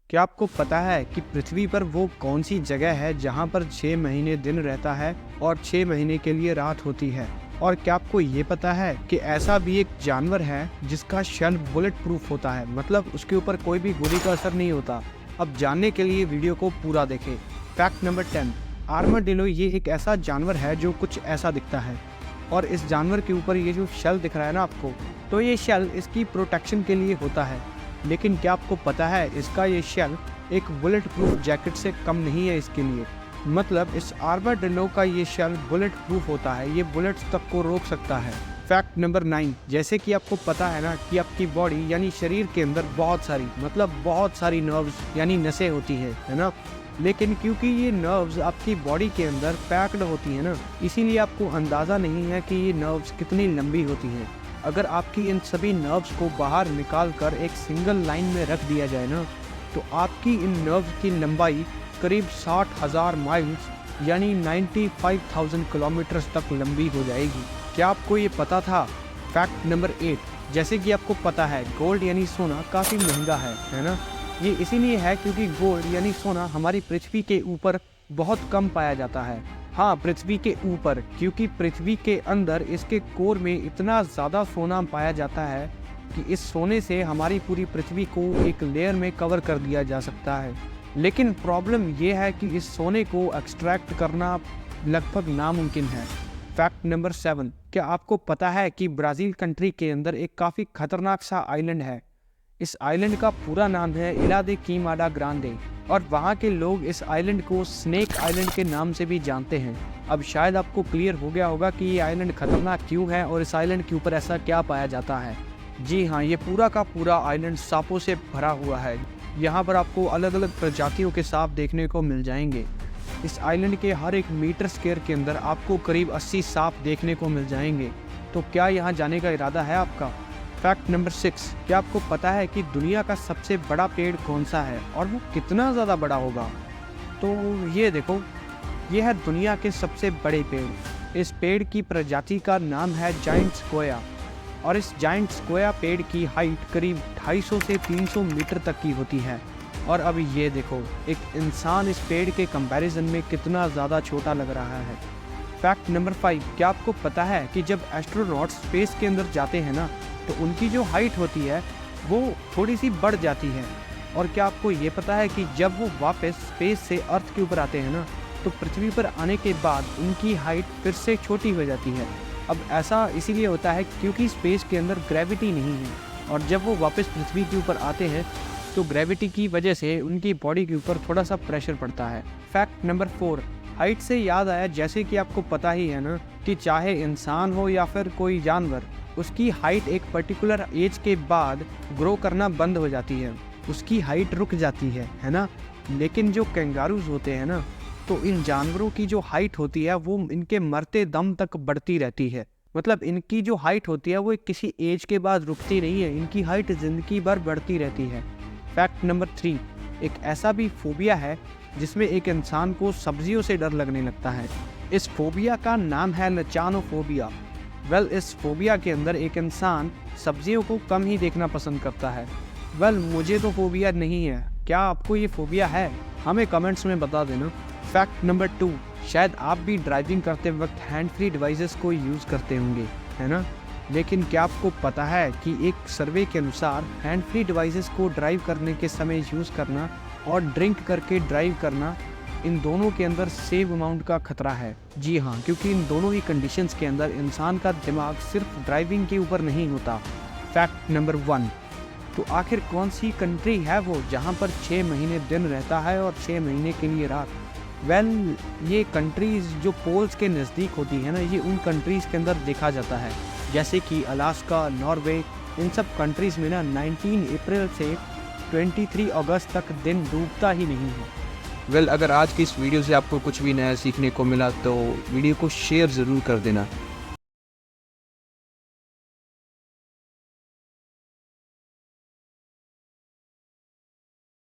क्या आपको पता है कि पृथ्वी पर वो कौन सी जगह है जहाँ पर 6 महीने दिन रहता है और 6 महीने के लिए रात होती है? और क्या आपको ये पता है कि ऐसा भी एक जानवर है जिसका शेल बुलेट प्रूफ होता है, मतलब उसके ऊपर कोई भी गोली का असर नहीं होता। अब जानने के लिए वीडियो को पूरा देखें। फैक्ट नंबर 10, आर्माडिलो ये एक ऐसा जानवर है जो कुछ ऐसा दिखता है और इस जानवर के ऊपर ये जो शेल दिख रहा है ना आपको, तो ये शेल इसकी प्रोटेक्शन के लिए होता है। लेकिन क्या आपको पता है इसका ये शेल एक बुलेट प्रूफ जैकेट से कम नहीं है इसके लिए। मतलब इस आर्माडिलो का ये शेल बुलेट प्रूफ होता है, ये बुलेट्स तक को रोक सकता है। फैक्ट नंबर 9, जैसे कि आपको पता है ना कि आपकी बॉडी यानी शरीर के अंदर बहुत सारी नर्व्स यानी नसें होती है ना। लेकिन क्योंकि ये नर्व्स आपकी बॉडी के अंदर पैक्ड होती है ना, इसीलिए आपको अंदाज़ा नहीं है कि ये नर्व्स कितनी लंबी होती हैं। अगर आपकी इन सभी नर्व्स को बाहर निकाल कर एक सिंगल लाइन में रख दिया जाए ना, तो आपकी इन नर्व्स की लंबाई करीब 60,000 माइल्स यानी 95,000 किलोमीटर तक लंबी हो जाएगी। क्या आपको ये पता था? फैक्ट नंबर 8, जैसे कि आपको पता है गोल्ड यानी सोना काफ़ी महंगा है ना। ये इसीलिए है क्योंकि गोल्ड यानी सोना हमारी पृथ्वी के ऊपर बहुत कम पाया जाता है। हाँ, पृथ्वी के ऊपर, क्योंकि पृथ्वी के अंदर इसके कोर में इतना ज़्यादा सोना पाया जाता है कि इस सोने से हमारी पूरी पृथ्वी को एक लेयर में कवर कर दिया जा सकता है। लेकिन प्रॉब्लम ये है कि इस सोने को एक्सट्रैक्ट करना लगभग नामुमकिन है। फैक्ट नंबर 7, क्या आपको पता है कि ब्राज़ील कंट्री के अंदर एक काफ़ी खतरनाक सा आइलैंड है? इस आइलैंड का पूरा नाम है इला दे कीमाडा ग्रांडे और वहाँ के लोग इस आइलैंड को स्नेक आइलैंड के नाम से भी जानते हैं। अब शायद आपको क्लियर हो गया होगा कि ये आइलैंड खतरनाक क्यों है और इस आइलैंड के ऊपर ऐसा क्या पाया जाता है। जी हाँ, ये पूरा का पूरा आइलैंड सांपों से भरा हुआ है। यहाँ पर आपको अलग अलग प्रजातियों के सांप देखने को मिल जाएंगे। इस आइलैंड के हर एक मीटर स्क्वायर के अंदर आपको करीब 80 सांप देखने को मिल जाएंगे। तो क्या यहाँ जाने का इरादा है आपका? फैक्ट नंबर 6, क्या आपको पता है कि दुनिया का सबसे बड़ा पेड़ कौन सा है और वो कितना ज़्यादा बड़ा होगा? तो ये देखो, ये है दुनिया के सबसे बड़े पेड़। इस पेड़ की प्रजाति का नाम है जाइंट स्क्वाया और इस जाइंट स्क्वाया पेड़ की हाइट करीब 250 से 300 मीटर तक की होती है। और अब ये देखो, एक इंसान इस पेड़ के कंपैरिजन में कितना ज़्यादा छोटा लग रहा है। फैक्ट नंबर 5, क्या आपको पता है कि जब एस्ट्रोनॉट्स स्पेस के अंदर जाते हैं ना, तो उनकी जो हाइट होती है वो थोड़ी सी बढ़ जाती है। और क्या आपको ये पता है कि जब वो वापस स्पेस से अर्थ के ऊपर आते हैं ना, तो पृथ्वी पर आने के बाद उनकी हाइट फिर से छोटी हो जाती है। अब ऐसा इसीलिए होता है क्योंकि स्पेस के अंदर ग्रेविटी नहीं है और जब वो वापस पृथ्वी के ऊपर आते हैं तो ग्रेविटी की वजह से उनकी बॉडी के ऊपर थोड़ा सा प्रेशर पड़ता है। फैक्ट नंबर 4, हाइट से याद आया, जैसे कि आपको पता ही है ना कि चाहे इंसान हो या फिर कोई जानवर, उसकी हाइट एक पर्टिकुलर एज के बाद ग्रो करना बंद हो जाती है, उसकी हाइट रुक जाती है ना। लेकिन जो कैंगारूज होते हैं ना, तो इन जानवरों की जो हाइट होती है वो इनके मरते दम तक बढ़ती रहती है। मतलब इनकी जो हाइट होती है वो किसी एज के बाद रुकती नहीं है, इनकी हाइट ज़िंदगी भर बढ़ती रहती है। फैक्ट नंबर 3, एक ऐसा भी फोबिया है जिसमें एक इंसान को सब्जियों से डर लगने लगता है। इस फोबिया का नाम है लचानोफोबिया। इस फोबिया के अंदर एक इंसान सब्जियों को कम ही देखना पसंद करता है। मुझे तो फोबिया नहीं है, क्या आपको ये फोबिया है? हमें कमेंट्स में बता देना। फैक्ट नंबर 2, शायद आप भी ड्राइविंग करते वक्त हैंड फ्री डिवाइसेस को यूज़ करते होंगे, है ना। लेकिन क्या आपको पता है कि एक सर्वे के अनुसार हैंड फ्री डिवाइसेस को ड्राइव करने के समय यूज़ करना और ड्रिंक करके ड्राइव करना, इन दोनों के अंदर सेम अमाउंट का खतरा है। जी हाँ, क्योंकि इन दोनों ही कंडीशंस के अंदर इंसान का दिमाग सिर्फ ड्राइविंग के ऊपर नहीं होता। फैक्ट नंबर 1, तो आखिर कौन सी कंट्री है वो जहाँ पर 6 महीने दिन रहता है और 6 महीने के लिए रात? ये कंट्रीज़ जो पोल्स के नज़दीक होती है ना, ये उन कंट्रीज़ के अंदर देखा जाता है, जैसे कि अलास्का, नॉर्वे, इन सब कंट्रीज़ में ना 19 अप्रैल से 23 अगस्त तक दिन डूबता ही नहीं है। अगर आज की इस वीडियो से आपको कुछ भी नया सीखने को मिला तो वीडियो को शेयर ज़रूर कर देना।